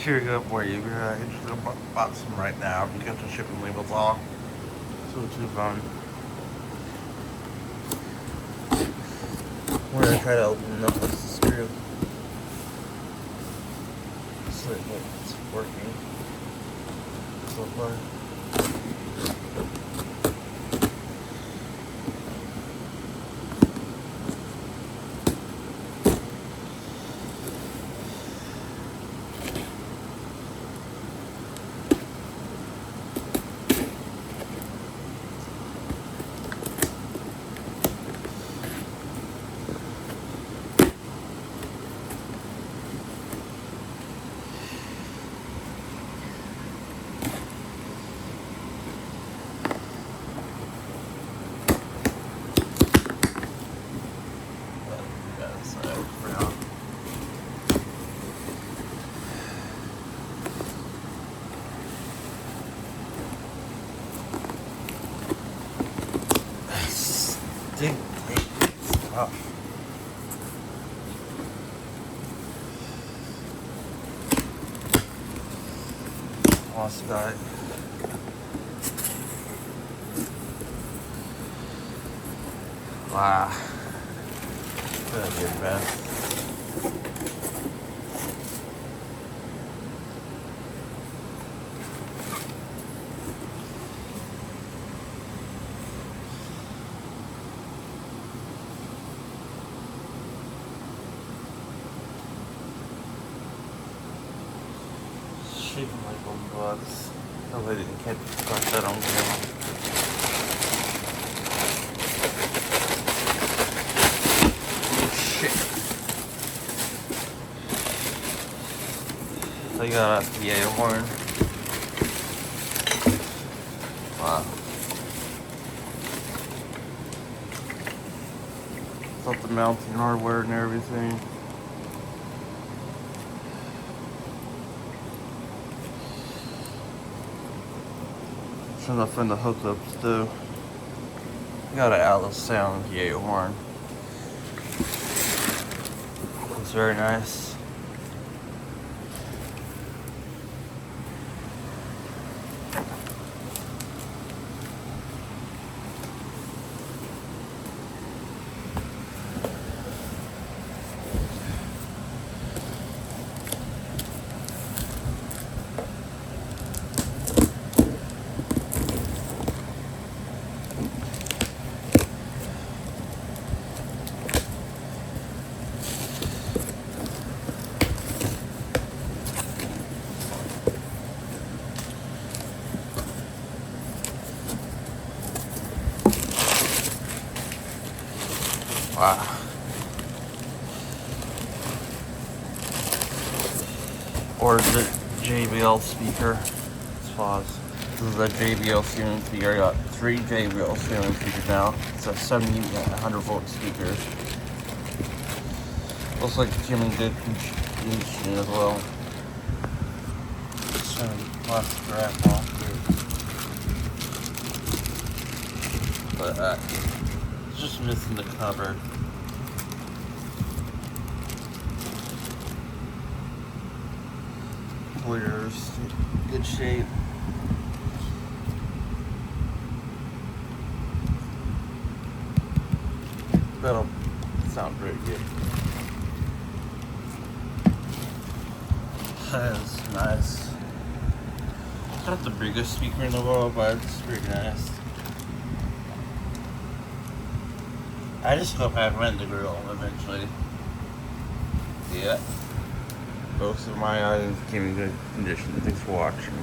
Here you go for you. I just bought some right now. You got the shipping labels off. So it's too fun. We're gonna try to open up this screw. So it's working so far. Dig it's tough. Lost guy. Wow. That'd be a mess. Shaking like $1. Oh, they didn't catch that on camera. Oh shit. So you got a PA horn. Wow. Got the mounting hardware and everything. Trying to find the hookups too. Got an Atlas Sound PA horn. It's very nice. Wow. Or is it JBL speaker? Let's pause. This is a JBL ceiling speaker. I got 3 JBL ceiling speakers now. It's a 70 and 100 volt speaker. Looks like it's coming good condition as well. Just trying to plastic wrap off here. But it's just missing the cover. Clears, good shape. That'll sound pretty good. That's nice. It's not the biggest speaker in the world, but it's pretty nice. I just hope I rent the grill eventually. Yeah. Both of my items came in good condition. Thanks for watching.